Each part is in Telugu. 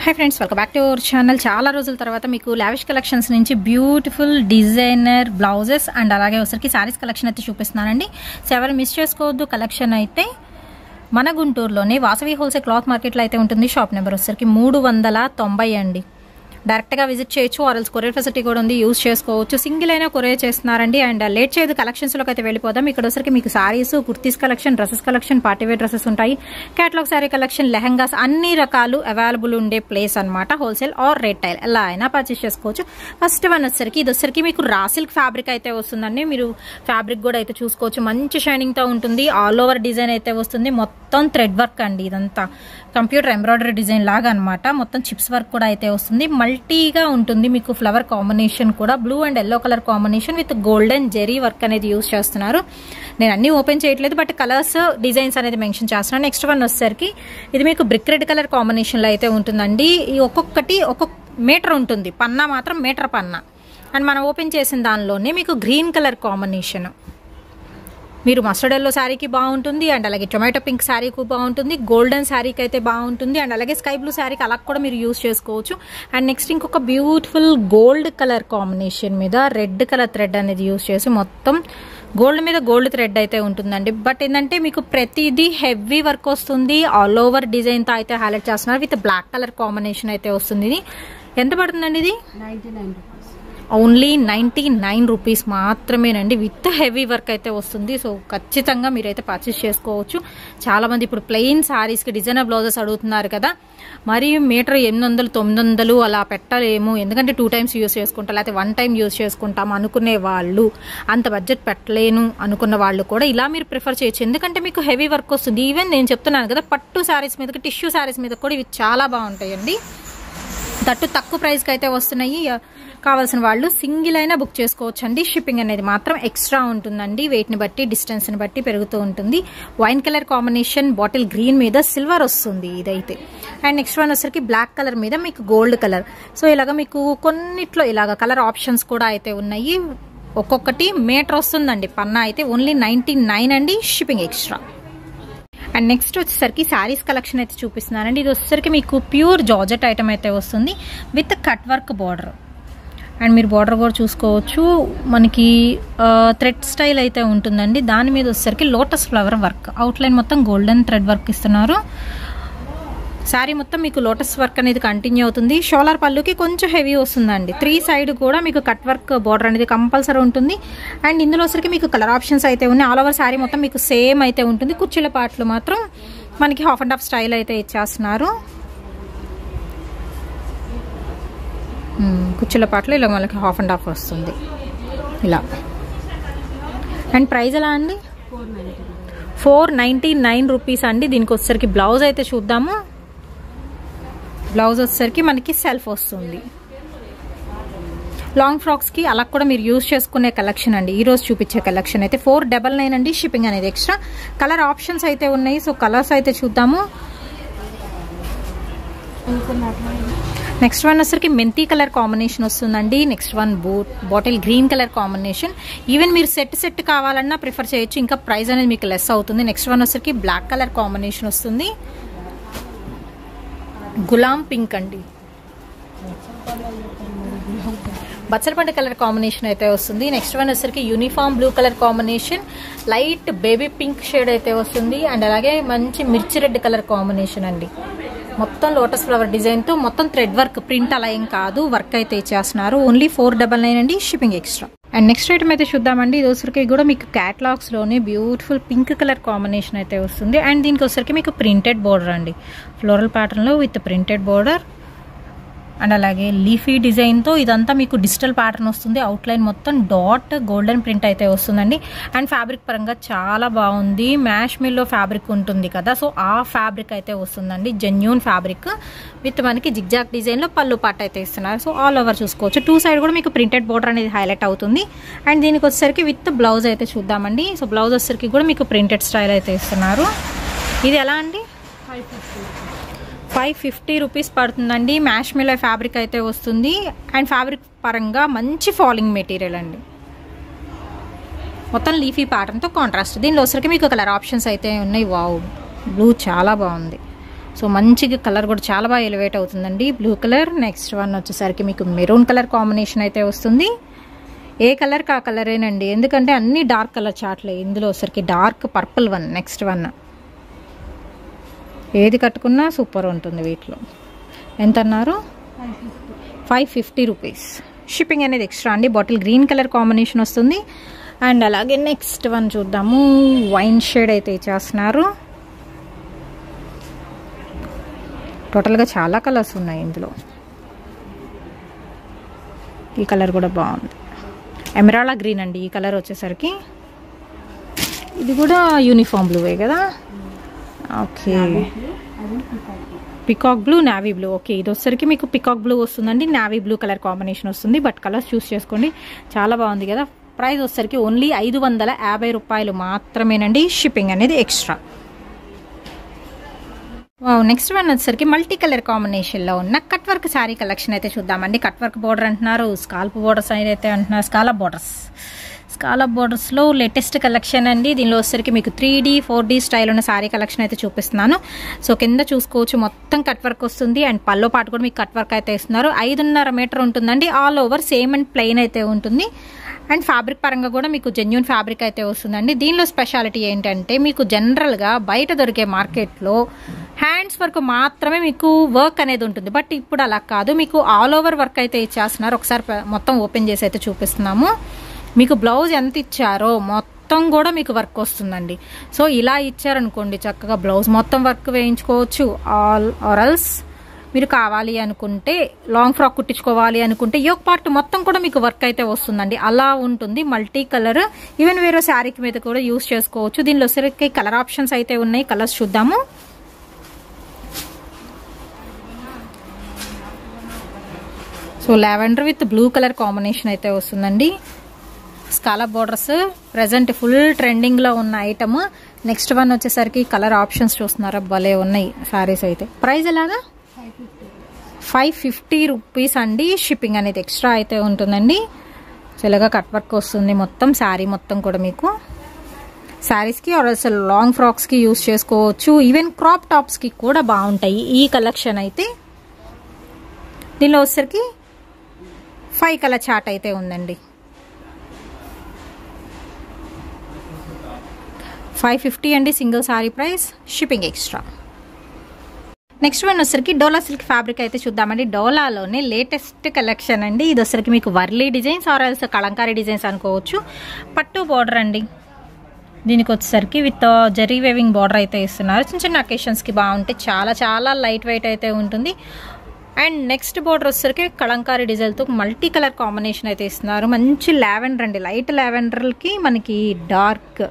Hi friends, welcome back to our channel. చాలా రోజుల తర్వాత మీకు లావిష్ కలెక్షన్స్ నుంచి బ్యూటిఫుల్ డిజైనర్ బ్లౌజెస్ అండ్ అలాగే ఒకసారికి శారీస్ కలెక్షన్ అయితే చూపిస్తున్నానండి. సో ఎవరు మిస్ చేసుకోవద్దు. కలెక్షన్ అయితే మన గుంటూరులోనే వాసవి హోల్సేల్ క్లాత్ మార్కెట్లో అయితే ఉంటుంది. షాప్ నెంబర్ వచ్చేసరికి 390 అండి. డైరెక్ట్గా విజిట్ చేయొచ్చు. ఆర్ఎల్స్ కొరియర్ ఫెసిలిటీ కూడా ఉంది, యూజ్ చేసుకోవచ్చు. సింగిల్ అయినా కొరియర్ చేస్తున్నారండి. అండ్ లేట్ చేయదు, కలెక్షన్స్లోకి అయితే వెళ్ళిపోదాం. ఇక్కడ వచ్చరికి మీకు saris, kurtis collection, dresses collection, party wear dresses ఉంటాయి. క్యాటలాగ్ సారీ కలెక్షన్, లెహంగాస్, అన్ని రకాలు అవైలబుల్ ఉండే ప్లేస్ అనమాట. హోల్సేల్ ఆర్ రీటైల్ ఎలా అయినా పర్చేస్ చేసుకోవచ్చు. ఫస్ట్ వన్ వచ్చరికి ఇది వచ్చరికి మీకు రా సిల్క్ ఫ్యాబ్రిక్ అయితే వస్తుందండి. మీరు ఫ్యాబ్రిక్ కూడా అయితే చూసుకోవచ్చు. మంచి షైనింగ్తో ఉంటుంది. ఆల్ ఓవర్ డిజైన్ అయితే వస్తుంది. మొత్తం థ్రెడ్ వర్క్ అండి. ఇదంతా కంప్యూటర్ ఎంబ్రాయిడరీ డిజైన్ లాగా అనమాట. మొత్తం చిప్స్ వర్క్ కూడా అయితే వస్తుంది. మల్టీగా ఉంటుంది. మీకు ఫ్లవర్ కాంబినేషన్ కూడా blue and yellow colour combination with golden zari work అనేది యూజ్ చేస్తున్నారు. నేను అన్ని ఓపెన్ చేయట్లేదు, బట్ కలర్స్, డిజైన్స్ అనేది మెన్షన్ చేస్తున్నాను. నెక్స్ట్ వన్ వచ్చేసరికి ఇది మీకు బ్రిక్ రెడ్ కలర్ కాంబినేషన్లో అయితే ఉంటుందండి. ఈ ఒక్కొక్కటి ఒక్కొక్క మీటర్ ఉంటుంది. పన్నా మాత్రం మీటర్ పన్నా. అండ్ మనం ఓపెన్ చేసిన దానిలోనే మీకు గ్రీన్ కలర్ కాంబినేషన్, మీరు మస్టర్డ్ ఎల్లో శారీకి బాగుంటుంది. అండ్ అలాగే టొమాటో పింక్ శారీకి బాగుంటుంది. గోల్డెన్ శారీకి అయితే బాగుంటుంది. అండ్ అలాగే స్కై బ్లూ శారీకి అలా కూడా మీరు యూజ్ చేసుకోవచ్చు. అండ్ నెక్స్ట్ ఇంకొక బ్యూటిఫుల్ గోల్డ్ కలర్ కాంబినేషన్ మీద రెడ్ కలర్ థ్రెడ్ అనేది యూజ్ చేసి మొత్తం గోల్డ్ మీద గోల్డ్ థ్రెడ్ అయితే ఉంటుందండి. బట్ ఏంటంటే మీకు ప్రతిదీ హెవీ వర్క్ వస్తుంది. ఆల్ ఓవర్ డిజైన్తో అయితే హైలైట్ చేస్తున్నారు. విత్ బ్లాక్ కలర్ కాంబినేషన్ అయితే వస్తుంది. ఇది ఎంత పడుతుందండి? ఇది 99 ఓన్లీ 99 రూపీస్ మాత్రమేనండి. విత్ హెవీ వర్క్ అయితే వస్తుంది. సో ఖచ్చితంగా మీరైతే పర్చేస్ చేసుకోవచ్చు. చాలామంది ఇప్పుడు ప్లెయిన్ శారీస్కి డిజైనర్ బ్లౌజెస్ అడుగుతున్నారు కదా. మరి మీటర్ 800, 900 అలా పెట్టలేము. ఎందుకంటే 2 టైమ్స్ యూజ్ చేసుకుంటాం, లేకపోతే 1 టైం యూజ్ చేసుకుంటాం అనుకునే వాళ్ళు, అంత బడ్జెట్ పెట్టలేను అనుకున్న వాళ్ళు కూడా ఇలా మీరు ప్రిఫర్ చేయొచ్చు. ఎందుకంటే మీకు హెవీ వర్క్ వస్తుంది. ఈవెన్ నేను చెప్తున్నాను కదా, పట్టు శారీస్ మీదకి, టిష్యూ శారీస్ మీద కూడా ఇవి చాలా బాగుంటాయండి. దట్టు తక్కువ ప్రైస్కి అయితే వస్తున్నాయి. కావాల్సిన వాళ్ళు సింగిల్ అయినా బుక్ చేసుకోవచ్చు అండి. షిప్పింగ్ అనేది మాత్రం ఎక్స్ట్రా ఉంటుందండి. వెయిట్ని బట్టి, డిస్టెన్స్ని బట్టి పెరుగుతూ ఉంటుంది. Wine colour combination, bottle green మీద సిల్వర్ వస్తుంది ఇదైతే. అండ్ నెక్స్ట్ వన్ వచ్చరికి బ్లాక్ కలర్ మీద మీకు గోల్డ్ కలర్. సో ఇలాగ మీకు కొన్నిట్లో ఇలాగ కలర్ ఆప్షన్స్ కూడా అయితే ఉన్నాయి. ఒక్కొక్కటి మీటర్ వస్తుందండి. పన్నా అయితే ఓన్లీ 99 అండి. Shipping extra. అండ్ నెక్స్ట్ వచ్చేసరికి శారీస్ కలెక్షన్ అయితే చూపిస్తున్నానండి. ఇది వచ్చేసరికి మీకు ప్యూర్ జార్జెట్ ఐటమ్ అయితే వస్తుంది with cut work border. And మీరు బార్డర్ కూడా చూసుకోవచ్చు. మనకి థ్రెడ్ స్టైల్ అయితే ఉంటుందండి. దాని మీద వచ్చేసరికి లోటస్ ఫ్లవర్ వర్క్, అవుట్లైన్ మొత్తం గోల్డెన్ థ్రెడ్ వర్క్ ఇస్తున్నారు. శారీ మొత్తం మీకు లోటస్ వర్క్ అనేది కంటిన్యూ అవుతుంది. షోలార్ పళ్ళుకి కొంచెం హెవీ వస్తుందండి. 3 సైడ్ కూడా మీకు కట్ వర్క్ బార్డర్ అనేది కంపల్సరీ ఉంటుంది. అండ్ ఇందులో వచ్చరికి మీకు కలర్ ఆప్షన్స్ అయితే ఉన్నాయి. ఆల్ ఓవర్ శారీ మొత్తం మీకు సేమ్ అయితే ఉంటుంది. కుర్చీల పాటలు మాత్రం మనకి హాఫ్ అండ్ హాఫ్ స్టైల్ అయితే ఇచ్చేస్తున్నారు. కుర్చీల పాటలు ఇలా మనకి హాఫ్ అండ్ హాఫ్ వస్తుంది ఇలా. అండ్ ప్రైస్ ఎలా అండి? 499 రూపీస్ అండి. దీనికి వచ్చేసరికి బ్లౌజ్ అయితే చూద్దాము. బ్లౌజ్ వచ్చేసరికి మనకి సెల్ఫ్ వస్తుంది. లాంగ్ ఫ్రాక్స్కి అలా కూడా మీరు యూజ్ చేసుకునే కలెక్షన్ అండి. ఈరోజు చూపించే కలెక్షన్ అయితే 499 అండి. షిప్పింగ్ అనేది ఎక్స్ట్రా. కలర్ ఆప్షన్స్ అయితే ఉన్నాయి. సో కలర్స్ అయితే చూద్దాము. నెక్స్ట్ వన్ వచ్చరికి మెంతీ కలర్ కాంబినేషన్ వస్తుందండి. Next one bottle green colour combination. Even మీరు సెట్ కావాలన్నా ప్రిఫర్ చేయొచ్చు. ఇంకా ప్రైస్ అనేది మీకు లెస్ అవుతుంది. నెక్స్ట్ వన్ వచ్చరికి బ్లాక్ కలర్ కాంబినేషన్ వస్తుంది. గులాం పింక్ అండి. బచ్చలపండు కలర్ కాంబినేషన్ అయితే వస్తుంది. నెక్స్ట్ వన్ వచ్చరికి uniform blue colour combination, light baby pink shade అయితే వస్తుంది. అండ్ అలాగే మంచి మిర్చి రెడ్ కలర్ కాంబినేషన్ అండి. మొత్తం లోటస్ ఫ్లవర్ డిజైన్తో మొత్తం థ్రెడ్ వర్క్, ప్రింట్ అలా ఏం కాదు, వర్క్ అయితే ఇచ్చేస్తున్నారు. ఓన్లీ 499 అండి. Shipping extra. And next item అయితే చూద్దామండి. ఇది వచ్చరికి కూడా మీకు క్యాటలాగ్స్లోనే బ్యూటిఫుల్ పింక్ కలర్ కాంబినేషన్ అయితే వస్తుంది. అండ్ దీనికి వచ్చరికి మీకు ప్రింటెడ్ బోర్డర్ అండి. ఫ్లోరల్ ప్యాటర్న్లో విత్ ప్రింటెడ్ బోర్డర్ అండ్ అలాగే లీఫీ డిజైన్తో ఇదంతా మీకు డిజిటల్ ప్యాటర్న్ వస్తుంది. అవుట్లైన్ మొత్తం డాట్ గోల్డెన్ ప్రింట్ అయితే వస్తుందండి. అండ్ ఫ్యాబ్రిక్ పరంగా చాలా బాగుంది. మ్యాష్ మిల్లో ఫ్యాబ్రిక్ ఉంటుంది కదా, సో ఆ ఫ్యాబ్రిక్ అయితే వస్తుందండి. జెన్యూన్ ఫ్యాబ్రిక్ విత్ మనకి జిగ్జాగ్ డిజైన్లో పళ్ళు పాట అయితే ఇస్తున్నారు. సో ఆల్ ఓవర్ చూసుకోవచ్చు. 2 సైడ్ కూడా మీకు ప్రింటెడ్ బోర్డర్ అనేది హైలైట్ అవుతుంది. అండ్ దీనికి వచ్చేసరికి విత్ బ్లౌజ్ అయితే చూద్దామండి. సో బ్లౌజ్ వచ్చేసరికి కూడా మీకు ప్రింటెడ్ స్టైల్ అయితే ఇస్తున్నారు. ఇది ఎలా అండి? 550 రూపీస్ పడుతుందండి. మ్యాష్ మిల్లో ఫ్యాబ్రిక్ అయితే వస్తుంది. అండ్ ఫ్యాబ్రిక్ పరంగా మంచి ఫాలింగ్ మెటీరియల్ అండి. మొత్తం లీఫీ ప్యాటర్న్తో కాంట్రాస్ట్. దీనిలో వచ్చరికి మీకు కలర్ ఆప్షన్స్ అయితే ఉన్నాయి. వావ్, బ్లూ చాలా బాగుంది. సో మంచిగా కలర్ కూడా చాలా బాగా ఎలివేట్ అవుతుందండి, బ్లూ కలర్. నెక్స్ట్ వన్ వచ్చేసరికి మీకు మెరూన్ కలర్ కాంబినేషన్ అయితే వస్తుంది. ఏ కలర్కి ఆ కలరేనండి, ఎందుకంటే అన్ని డార్క్ కలర్ చాట్లే. ఇందులో వచ్చరికి dark purple one. Next one ఏది కట్టుకున్నా సూపర్ ఉంటుంది. వీటిలో ఎంత అన్నారు? 550 రూపీస్. షిప్పింగ్ అనేది ఎక్స్ట్రా అండి. బాటిల్ గ్రీన్ కలర్ కాంబినేషన్ వస్తుంది. అండ్ అలాగే నెక్స్ట్ వన్ చూద్దాము. వైన్ షేడ్ అయితే ఇచ్చేస్తున్నారు. టోటల్గా చాలా కలర్స్ ఉన్నాయి ఇందులో. ఈ కలర్ కూడా బాగుంది, ఎమరాల్డ్ గ్రీన్ అండి ఈ కలర్ వచ్చేసరికి. ఇది కూడా యూనిఫామ్ బ్లూవే కదా. Okay, peacock blue, navy blue. Okay, ఇది వచ్చేసరికి మీకు పికాక్ బ్లూ వస్తుందండి, నావీ బ్లూ కలర్ కాంబినేషన్ వస్తుంది. బట్ కలర్స్ చూస్ చేసుకోండి, చాలా బాగుంది కదా. ప్రైస్ వచ్చేసరికి ఓన్లీ 550 రూపాయలు మాత్రమేనండి. షిప్పింగ్ అనేది ఎక్స్ట్రా. నెక్స్ట్ వన్ వచ్చేసరికి మల్టీ కలర్ కాంబినేషన్లో ఉన్న కట్ వర్క్ శారీ కలెక్షన్ అయితే చూద్దామండి. కట్ వర్క్ బోర్డర్ అంటున్నారు, స్కాల్ప్ బోర్డర్స్ అయితే అంటున్నారు, స్కాలప్ బోర్డర్స్లో లేటెస్ట్ కలెక్షన్ అండి. దీనిలో వచ్చేసరికి మీకు 3D 4D స్టైల్ ఉన్న శారీ కలెక్షన్ అయితే చూపిస్తున్నాను. సో కింద చూసుకోవచ్చు మొత్తం కట్ వర్క్ వస్తుంది. అండ్ పల్లో పాటు కూడా మీకు కట్ వర్క్ అయితే ఇస్తున్నారు. 5.5 మీటర్ ఉంటుందండి. All over same and plain అయితే ఉంటుంది. అండ్ ఫ్యాబ్రిక్ పరంగా కూడా మీకు జెన్యూన్ ఫ్యాబ్రిక్ అయితే వస్తుందండి. దీనిలో స్పెషాలిటీ ఏంటంటే మీకు జనరల్గా బయట దొరికే మార్కెట్లో హ్యాండ్స్ వర్క్ మాత్రమే మీకు వర్క్ అనేది ఉంటుంది. బట్ ఇప్పుడు అలా కాదు, మీకు ఆల్ ఓవర్ వర్క్ అయితే ఇచ్చేస్తున్నారు. ఒకసారి మొత్తం ఓపెన్ చేసి అయితే చూపిస్తున్నాము. మీకు బ్లౌజ్ ఎంత ఇచ్చారో మొత్తం కూడా మీకు వర్క్ వస్తుందండి. సో ఇలా ఇచ్చారనుకోండి, చక్కగా బ్లౌజ్ మొత్తం వర్క్ వేయించుకోవచ్చు. ఆర్ ఎల్స్ మీరు కావాలి అనుకుంటే లాంగ్ ఫ్రాక్ కుట్టించుకోవాలి అనుకుంటే యోక్ పార్ట్ మొత్తం కూడా మీకు వర్క్ అయితే వస్తుందండి. అలా ఉంటుంది. మల్టీ కలర్, ఈవెన్ వేరే శారీకి మీద కూడా యూస్ చేసుకోవచ్చు. దీనిలో సరికి కలర్ ఆప్షన్స్ అయితే ఉన్నాయి. కలర్స్ చూద్దాము. So lavender with blue colour combination అయితే వస్తుందండి. స్కాలప్ బోర్డర్స్ ప్రెజెంట్ ఫుల్ ట్రెండింగ్లో ఉన్న ఐటమ్. నెక్స్ట్ వన్ వచ్చేసరికి కలర్ ఆప్షన్స్ చూస్తున్నారా, భలే ఉన్నాయి శారీస్ అయితే. ప్రైస్ ఎలాగా? 550 రూపీస్ అండి. షిప్పింగ్ అనేది ఎక్స్ట్రా అయితే ఉంటుందండి. చిలగా కట్ వర్క్ వస్తుంది మొత్తం శారీ మొత్తం కూడా. మీకు శారీస్కి ఆర్ అసలు లాంగ్ ఫ్రాక్స్కి యూస్ చేసుకోవచ్చు. ఈవెన్ క్రాప్ టాప్స్కి కూడా బాగుంటాయి ఈ కలెక్షన్ అయితే. దీనిలో వచ్చేసరికి 5 కలర్ చార్ట్ అయితే ఉందండి. 550 అండి single sari price. Shipping extra. Next one వచ్చరికి డోలా సిల్క్ ఫ్యాబ్రిక్ అయితే చూద్దామండి. డోలాలోనే లేటెస్ట్ కలెక్షన్ అండి. ఇది వచ్చరికి మీకు Warli designs or else Kalamkari designs అనుకోవచ్చు. పట్టు బార్డర్ అండి. దీనికి వచ్చేసరికి విత్ జరీ వేవింగ్ బార్డర్ అయితే ఇస్తున్నారు. చిన్న చిన్న అకేషన్స్కి బాగుంటే చాలా చాలా లైట్ వెయిట్ అయితే ఉంటుంది. అండ్ నెక్స్ట్ బార్డర్ వచ్చేసరికి కలంకారీ డిజైన్తో మల్టీ కలర్ కాంబినేషన్ అయితే ఇస్తున్నారు. మంచి లావెండర్ అండి, లైట్ లావెండర్కి మనకి డార్క్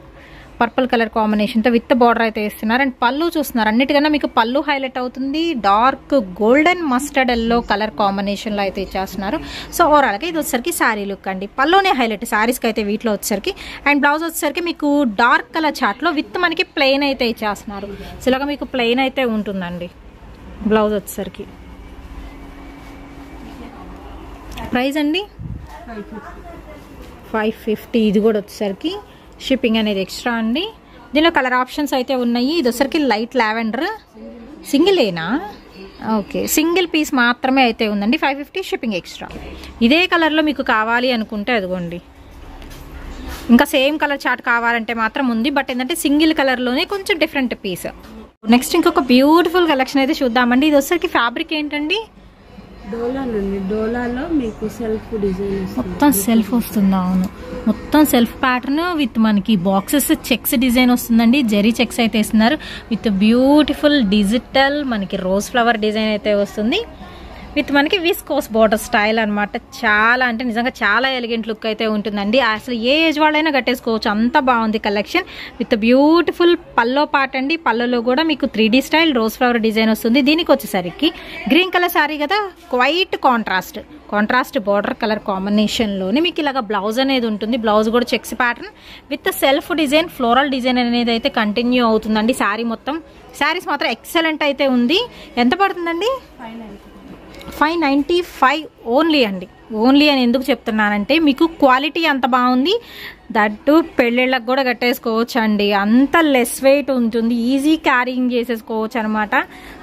పర్పుల్ కలర్ కాంబినేషన్తో విత్ బార్డర్ అయితే ఇస్తున్నారు. అండ్ పళ్ళు చూస్తున్నారు, అన్నిటికన్నా మీకు పళ్ళు హైలైట్ అవుతుంది. Dark golden mustard yellow colour కాంబినేషన్లో అయితే ఇచ్చేస్తున్నారు. సో ఓవరాల్గా ఇది వచ్చేసరికి శారీ లుక్ అండి. పళ్ళునే హైలైట్ శారీస్కి అయితే వీటిలో వచ్చేసరికి. అండ్ బ్లౌజ్ వచ్చేసరికి మీకు డార్క్ కలర్ చార్ట్లో విత్ మనకి ప్లెయిన్ అయితే ఇచ్చేస్తున్నారు. సో ఇలాగా మీకు ప్లెయిన్ అయితే ఉంటుందండి బ్లౌజ్ వచ్చేసరికి. ప్రైస్ అండి 550. ఇది కూడా వచ్చేసరికి షిప్పింగ్ అనేది ఎక్స్ట్రా అండి. దీనిలో కలర్ ఆప్షన్స్ అయితే ఉన్నాయి. ఇది వచ్చరికి లైట్ లావెండర్, సింగిలేనా? ఓకే, సింగిల్ పీస్ మాత్రమే అయితే ఉందండి. 550 షిప్పింగ్ ఎక్స్ట్రా. ఇదే కలర్లో మీకు కావాలి అనుకుంటే అదిగోండి, ఇంకా సేమ్ కలర్ చార్ట్ కావాలంటే మాత్రం ఉంది. బట్ ఏంటంటే సింగిల్ కలర్లోనే కొంచెం డిఫరెంట్ పీస్. నెక్స్ట్ ఇంకొక బ్యూటిఫుల్ కలెక్షన్ అయితే చూద్దామండి. ఇది వచ్చరికి ఫ్యాబ్రిక్ ఏంటండి? డోలానండి. డోలాలో మీకు సెల్ఫ్ డిజైన్ మొత్తం సెల్ఫ్ వస్తుంది. అవును, మొత్తం సెల్ఫ్ ప్యాటర్న్ విత్ మనకి బాక్సెస్ చెక్స్ డిజైన్ వస్తుందండి. జెరీ చెక్స్ అయితే ఇస్తున్నారు విత్ బ్యూటిఫుల్ డిజిటల్ మనకి రోజ్ ఫ్లవర్ డిజైన్ అయితే వస్తుంది. విత్ మనకి విస్కోస్ బోర్డర్ స్టైల్ అనమాట. చాలా అంటే నిజంగా చాలా ఎలిగెంట్ లుక్ అయితే ఉంటుందండి. అసలు ఏ ఏజ్ వాళ్ళైనా కట్టేసుకోవచ్చు, అంత బాగుంది collection. With beautiful pallu part అండి. పల్లోలో కూడా మీకు 3D style rose flower design వస్తుంది. దీనికి వచ్చేసరికి గ్రీన్ కలర్ శారీ కదా, క్వైట్ కాంట్రాస్ట్ బార్డర్ కలర్ కాంబినేషన్లోనే మీకు ఇలాగ బ్లౌజ్ అనేది ఉంటుంది. బ్లౌజ్ కూడా checks pattern with self design, floral design అనేది అయితే కంటిన్యూ అవుతుందండి శారీ మొత్తం. శారీస్ మాత్రం ఎక్సలెంట్ అయితే ఉంది. ఎంత పడుతుందండి? 595 ఓన్లీ అండి. ఓన్లీ అని ఎందుకు చెప్తున్నానంటే మీకు క్వాలిటీ అంత బాగుంది. దట్టు పెళ్ళిళ్ళకి కూడా కట్టేసుకోవచ్చు అండి, అంత లెస్ వెయిట్ ఉంటుంది, ఈజీ క్యారింగ్ చేసేసుకోవచ్చు అనమాట.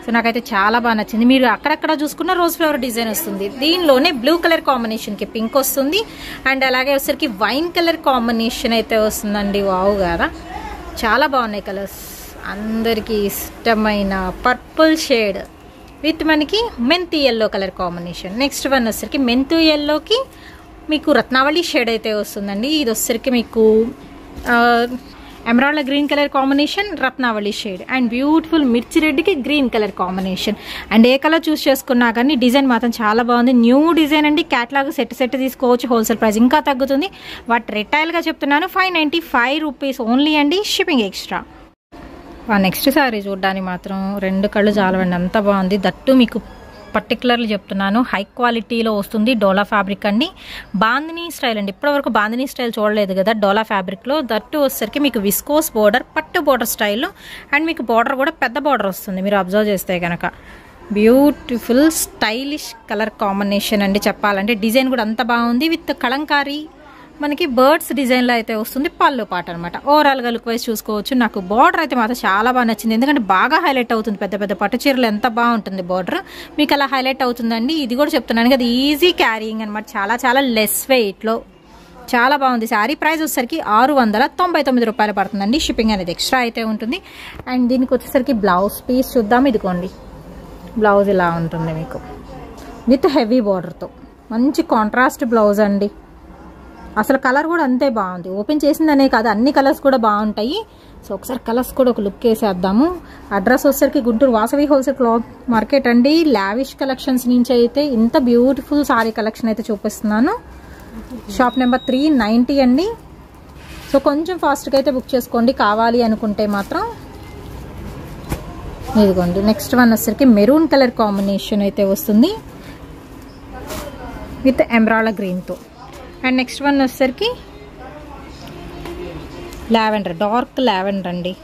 సో నాకైతే చాలా బాగా నచ్చింది. మీరు అక్కడక్కడ చూసుకున్న రోజ్ ఫ్లవర్ డిజైన్ వస్తుంది, దీనిలోనే బ్లూ కలర్ కాంబినేషన్కి పింక్ వస్తుంది అండ్ అలాగే వచ్చేసరికి వైన్ కలర్ కాంబినేషన్ అయితే వస్తుందండి. వావ్ కదా, చాలా బాగున్నాయి కలర్స్. అందరికీ ఇష్టమైన పర్పుల్ షేడ్ విత్ మనకి మెంతు yellow colour combination. Next one వచ్చేసరికి మెంతు ఎల్లోకి మీకు రత్నావళి షేడ్ అయితే వస్తుందండి. ఇది వచ్చేసరికి మీకు emerald green colour combination, Ratnavali shade and beautiful మిర్చి రెడ్కి గ్రీన్ కలర్ కాంబినేషన్. అండ్ ఏ కలర్ చూస్ చేసుకున్నా కానీ డిజైన్ మాత్రం చాలా బాగుంది. న్యూ డిజైన్ అండి, క్యాట్లాగ్ సెట్ తీసుకోవచ్చు, హోల్సేల్ ప్రైస్ ఇంకా తగ్గుతుంది. బట్ రిటైల్గా చెప్తున్నాను 595 రూపీస్ ఓన్లీ అండి, షిప్పింగ్ ఎక్స్ట్రా. నెక్స్ట్ సారీ చూడడానికి మాత్రం 2 కళ్ళు చాలవండి, అంత బాగుంది. దట్టు మీకు పర్టికులర్లీ చెప్తున్నాను హై క్వాలిటీలో వస్తుంది, డోలా ఫ్యాబ్రిక్ అండి, బాందినీ స్టైల్ అండి. ఇప్పటివరకు బాందినీ స్టైల్ చూడలేదు కదా డోలా ఫ్యాబ్రిక్లో. దట్టు వచ్చేసరికి మీకు విస్కోస్ బోర్డర్, పట్టు బోర్డర్ స్టైల్లో అండ్ మీకు బోర్డర్ కూడా పెద్ద బోర్డర్ వస్తుంది మీరు అబ్జర్వ్ చేస్తే కనుక. బ్యూటిఫుల్ స్టైలిష్ కలర్ కాంబినేషన్ అండి చెప్పాలంటే. డిజైన్ కూడా అంత బాగుంది, విత్ కలంకారీ మనకి బర్డ్స్ డిజైన్లో అయితే వస్తుంది, పళ్ళు పాట అనమాట. ఓవరాల్గా లుక్ వైజ్ చూసుకోవచ్చు. నాకు బార్డర్ అయితే మాత్రం చాలా బాగా నచ్చింది, ఎందుకంటే బాగా హైలైట్ అవుతుంది. పెద్ద పెద్ద పట్టు చీరలు ఎంత బాగుంటుంది బార్డర్, మీకు అలా హైలైట్ అవుతుందండి. ఇది కూడా చెప్తున్నాను కదా, ఈజీ క్యారీయింగ్ అనమాట, చాలా చాలా లెస్ వెయిట్లో చాలా బాగుంది. శారీ ప్రైస్ వచ్చేసరికి 699 రూపాయలు పడుతుందండి, షిప్పింగ్ అనేది ఎక్స్ట్రా అయితే ఉంటుంది. అండ్ దీనికి వచ్చేసరికి బ్లౌజ్ పీస్ చూద్దాం. ఇదిగోండి బ్లౌజ్ ఇలా ఉంటుంది మీకు విత్ హెవీ బార్డర్తో, మంచి కాంట్రాస్ట్ బ్లౌజ్ అండి. అసలు కలర్ కూడా అంతే బాగుంది, ఓపెన్ చేసిందనే కాదు అన్ని కలర్స్ కూడా బాగుంటాయి. సో ఒకసారి కలర్స్ కూడా ఒక లుక్ వేసేద్దాము. అడ్రస్ వచ్చేసరికి Guntur Vasavi wholesale cloth market అండి. లావిష్ కలెక్షన్స్ నుంచి అయితే ఇంత బ్యూటిఫుల్ సారీ కలెక్షన్ అయితే చూపిస్తున్నాను. షాప్ నెంబర్ 390 అండి. సో కొంచెం ఫాస్ట్గా అయితే బుక్ చేసుకోండి కావాలి అనుకుంటే మాత్రం. ఇదిగోండి నెక్స్ట్ వన్ వచ్చేసరికి మెరూన్ కలర్ కాంబినేషన్ అయితే వస్తుంది విత్ ఎమరాల్డ్ గ్రీన్తో. అండ్ నెక్స్ట్ వన్ వచ్చేసరికి లావెండర్, డార్క్ లావెండర్ అండి.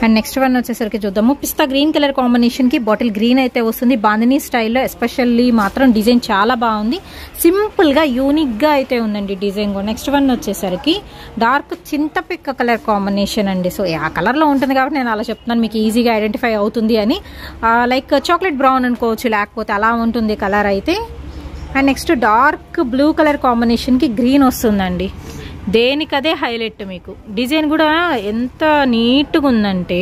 అండ్ నెక్స్ట్ వన్ వచ్చేసరికి చూద్దాము, పిస్తా గ్రీన్ కలర్ కాంబినేషన్కి బాటిల్ గ్రీన్ అయితే వస్తుంది, బాందినీ స్టైల్లో. ఎస్పెషల్లీ మాత్రం డిజైన్ చాలా బాగుంది, సింపుల్గా యూనిక్గా అయితే ఉందండి డిజైన్ కూడా. నెక్స్ట్ వన్ వచ్చేసరికి డార్క్ చింతపిక్క కలర్ కాంబినేషన్ అండి. సో ఆ కలర్లో ఉంటుంది కాబట్టి నేను అలా చెప్తున్నాను, మీకు ఈజీగా ఐడెంటిఫై అవుతుంది అని. లైక్ చాక్లెట్ బ్రౌన్ అనుకోవచ్చు, లేకపోతే అలా ఉంటుంది కలర్ అయితే. And next dark blue colour కాంబినేషన్కి గ్రీన్ వస్తుందండి, దేనికదే హైలైట్. మీకు డిజైన్ కూడా ఎంత నీట్గా ఉందంటే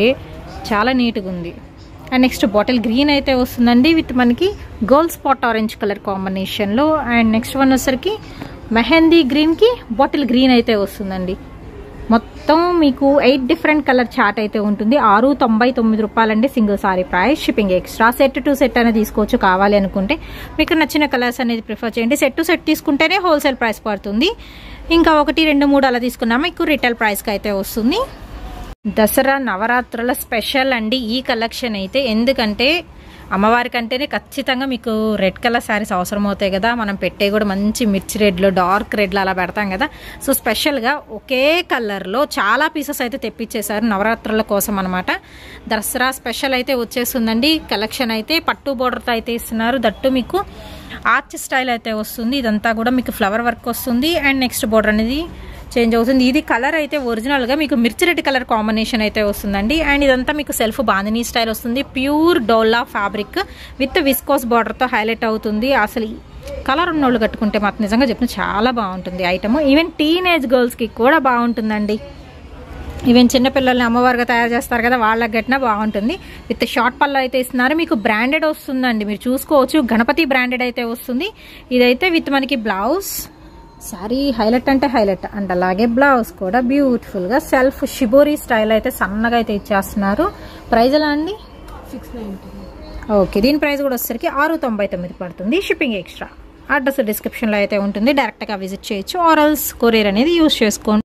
చాలా నీట్గా ఉంది. అండ్ నెక్స్ట్ బాటిల్ గ్రీన్ అయితే వస్తుందండి విత్ మనకి గోల్డ్ స్పాట్ ఆరెంజ్ కలర్ కాంబినేషన్లో. అండ్ నెక్స్ట్ వన్ వచ్చేసరికి మెహందీ గ్రీన్కి బాటిల్ గ్రీన్ అయితే వస్తుందండి. మొత్తం మీకు 8 డిఫరెంట్ కలర్ చార్ట్ అయితే ఉంటుంది. 699 రూపాయలండి single sorry price, shipping extra. Set to set అనేది తీసుకోవచ్చు కావాలి అనుకుంటే, మీకు నచ్చిన కలర్స్ అనేది ప్రిఫర్ చేయండి. సెట్ టు సెట్ తీసుకుంటేనే హోల్సేల్ ప్రైస్ పడుతుంది, ఇంకా 1, 2, 3 అలా తీసుకున్నా మీకు రిటైల్ ప్రైస్కి అయితే వస్తుంది. దసరా నవరాత్రుల స్పెషల్ అండి ఈ కలెక్షన్ అయితే, ఎందుకంటే అమ్మవారికి అంటేనే ఖచ్చితంగా మీకు రెడ్ కలర్ శారీస్ అవసరం అవుతాయి కదా. మనం పెట్టే కూడా మంచి మిర్చి రెడ్లు, డార్క్ రెడ్లు అలా పెడతాం కదా. సో స్పెషల్గా ఒకే కలర్లో చాలా పీసెస్ అయితే తెప్పించేశారు నవరాత్రుల కోసం అనమాట. దసరా స్పెషల్ అయితే వచ్చేస్తుందండి కలెక్షన్ అయితే. పట్టు బోర్డర్తో అయితే ఇస్తున్నారు, దట్టు మీకు ఆర్చ్ స్టైల్ అయితే వస్తుంది. ఇదంతా కూడా మీకు ఫ్లవర్ వర్క్ వస్తుంది. అండ్ నెక్స్ట్ బోర్డర్ అనేది చేంజ్ అవుతుంది. ఇది కలర్ అయితే ఒరిజినల్గా మీకు మిర్చి రెడ్ కలర్ కాంబినేషన్ అయితే వస్తుందండి. అండ్ ఇదంతా మీకు సెల్ఫ్ బాందినీ స్టైల్ వస్తుంది, pure dola fabric with viscose బార్డర్తో హైలైట్ అవుతుంది. అసలు కలర్ ఉన్నోళ్ళు కట్టుకుంటే మాత్రం నిజంగా చెప్పిన చాలా బాగుంటుంది ఐటమ్. ఈవెన్ టీనేజ్ గర్ల్స్కి కూడా బాగుంటుందండి. ఈవెన్ చిన్నపిల్లల్ని అమ్మవారిగా తయారు చేస్తారు కదా, వాళ్ళకి గట్టినా బాగుంటుంది. విత్ షార్ట్ పళ్ళు అయితే ఇస్తున్నారు, మీకు బ్రాండెడ్ వస్తుందండి, మీరు చూసుకోవచ్చు. గణపతి బ్రాండెడ్ అయితే వస్తుంది. ఇదైతే విత్ మనకి బ్లౌజ్, శారీ హైలైట్ అంటే హైలైట్. అండ్ అలాగే బ్లౌజ్ కూడా బ్యూటిఫుల్గా సెల్ఫ్ షిబోరీ స్టైల్ అయితే సన్నగా అయితే ఇచ్చేస్తున్నారు. ప్రైజ్ ఎలా అండి? 690. ఓకే, దీని ప్రైస్ కూడా వచ్చేసరికి 699 పడుతుంది, షిప్పింగ్ ఎక్స్ట్రా. అడ్రస్ డిస్క్రిప్షన్లో అయితే ఉంటుంది, డైరెక్ట్గా విజిట్ చేయొచ్చు, ఆర్ఎల్స్ కొరియర్ అనేది యూజ్ చేసుకోండి.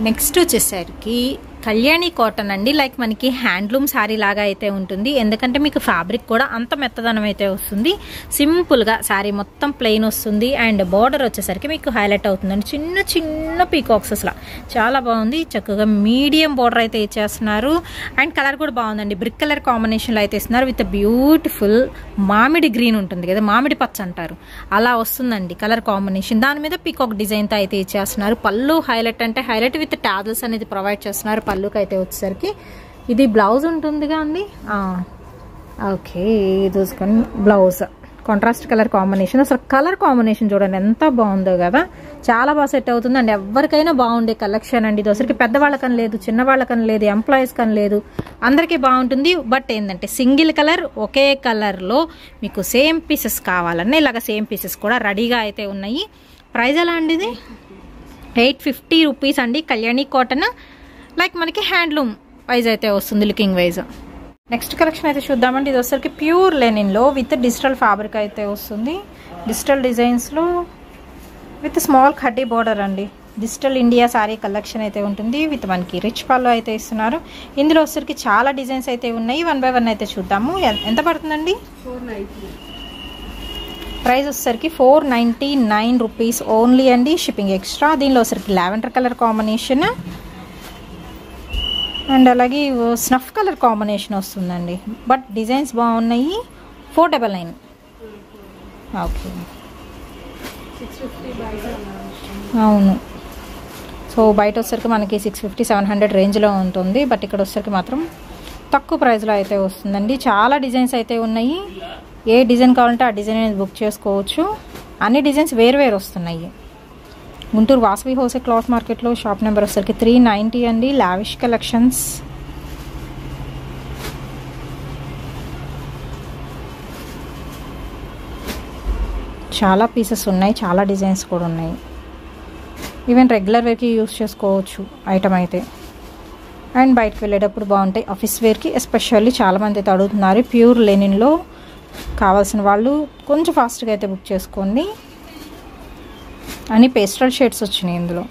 నెక్స్ట్ వచ్చేసరికి కళ్యాణి కాటన్ అండి. లైక్ మనకి హ్యాండ్లూమ్ శారీ లాగా అయితే ఉంటుంది. ఎందుకంటే మీకు ఫ్యాబ్రిక్ కూడా అంత మెత్తదనం అయితే వస్తుంది. సింపుల్గా శారీ మొత్తం ప్లెయిన్ వస్తుంది. అండ్ బార్డర్ వచ్చేసరికి మీకు హైలైట్ అవుతుందండి. చిన్న చిన్న పీకాక్స్ అసలు చాలా బాగుంది. చక్కగా మీడియం బార్డర్ అయితే ఇచ్చేస్తున్నారు. అండ్ కలర్ కూడా బాగుందండి. బ్రిక్ కలర్ కాంబినేషన్లో అయితే ఇస్తున్నారు. విత్ బ్యూటిఫుల్ మామిడి గ్రీన్ ఉంటుంది కదా, మామిడి పచ్చ అంటారు, అలా వస్తుందండి కలర్ కాంబినేషన్. దాని మీద పీకాక్ డిజైన్తో అయితే ఇచ్చేస్తున్నారు. పళ్ళు హైలైట్ అంటే హైలైట్ విత్ టాజల్స్ అనేది ప్రొవైడ్ చేస్తున్నారు. పళ్ళుకి అయితే వచ్చేసరికి ఇది బ్లౌజ్ ఉంటుందిగా అండి. ఓకే, ఇది చూసుకొని బ్లౌజ్ కాంట్రాస్ట్ కలర్ కాంబినేషన్. అసలు కలర్ కాంబినేషన్ చూడండి ఎంత బాగుందో కదా, చాలా బాగా సెట్ అవుతుంది అండి. ఎవరికైనా బాగుండే కలెక్షన్ అండి. ఇది అసలుకి పెద్దవాళ్ళకని లేదు, చిన్నవాళ్ళకని లేదు, ఎంప్లాయీస్ కని లేదు, అందరికీ బాగుంటుంది. బట్ ఏంటంటే సింగిల్ కలర్ ఒకే కలర్లో మీకు సేమ్ పీసెస్ కావాలన్నా ఇలాగ సేమ్ పీసెస్ కూడా రెడీగా అయితే ఉన్నాయి. ప్రైస్ ఎలా అండి? ఇది 850 రూపీస్ అండి. కళ్యాణి కాటన్ లైక్ మనకి హ్యాండ్లూమ్ వైజ్ అయితే వస్తుంది, లుకింగ్ వైజ్. నెక్స్ట్ కలెక్షన్ అయితే చూద్దామండి. ఇది వచ్చరికి ప్యూర్ లెనిన్లో విత్ డిజిటల్ ఫ్యాబ్రిక్ అయితే వస్తుంది. డిజిటల్ డిజైన్స్లో విత్ స్మాల్ కడ్డీ బార్డర్ అండి. డిజిటల్ ఇండియా శారీ కలెక్షన్ అయితే ఉంటుంది. విత్ మనకి రిచ్ పళ్ళు అయితే ఇస్తున్నారు. ఇందులో వచ్చరికి చాలా డిజైన్స్ అయితే ఉన్నాయి. 1 by 1 అయితే చూద్దాము. ఎంత పడుతుందండి? 490. ప్రైస్ వచ్చేసరికి 499 రూపీస్ ఓన్లీ అండి. Shipping extra. దీనిలో వచ్చరికి లావెండర్ కలర్ కాంబినేషన్ అండ్ అలాగే స్నఫ్ కలర్ కాంబినేషన్ వస్తుందండి. బట్ డిజైన్స్ బాగున్నాయి. 499. ఓకే, అవును. సో బయట వచ్చరికి మనకి 650-700 రేంజ్లో ఉంటుంది. బట్ ఇక్కడ వచ్చరికి మాత్రం తక్కువ ప్రైస్లో అయితే వస్తుందండి. చాలా డిజైన్స్ అయితే ఉన్నాయి. ఏ డిజైన్ కావాలంటే ఆ డిజైన్ అనేది బుక్ చేసుకోవచ్చు. అన్ని డిజైన్స్ వేరు వేరు వస్తున్నాయి. గుంటూరు వాసవి హోల్సేల్ క్లాత్ మార్కెట్లో షాప్ నెంబర్ వచ్చరికి 390 అండి. Lavish collections. చాలా పీసెస్ ఉన్నాయి, చాలా డిజైన్స్ కూడా ఉన్నాయి. ఈవెన్ రెగ్యులర్ వేర్కి యూస్ చేసుకోవచ్చు ఐటమ్ అయితే. అండ్ బయటకు వెళ్ళేటప్పుడు బాగుంటాయి. ఆఫీస్ వేర్కి ఎస్పెషల్లీ చాలామంది అయితే అడుగుతున్నారు. ప్యూర్ లెనిన్లో కావాల్సిన వాళ్ళు కొంచెం ఫాస్ట్గా అయితే బుక్ చేసుకోండి. అన్ని పేస్టల్ షేడ్స్ వచ్చినాయి ఇందులో.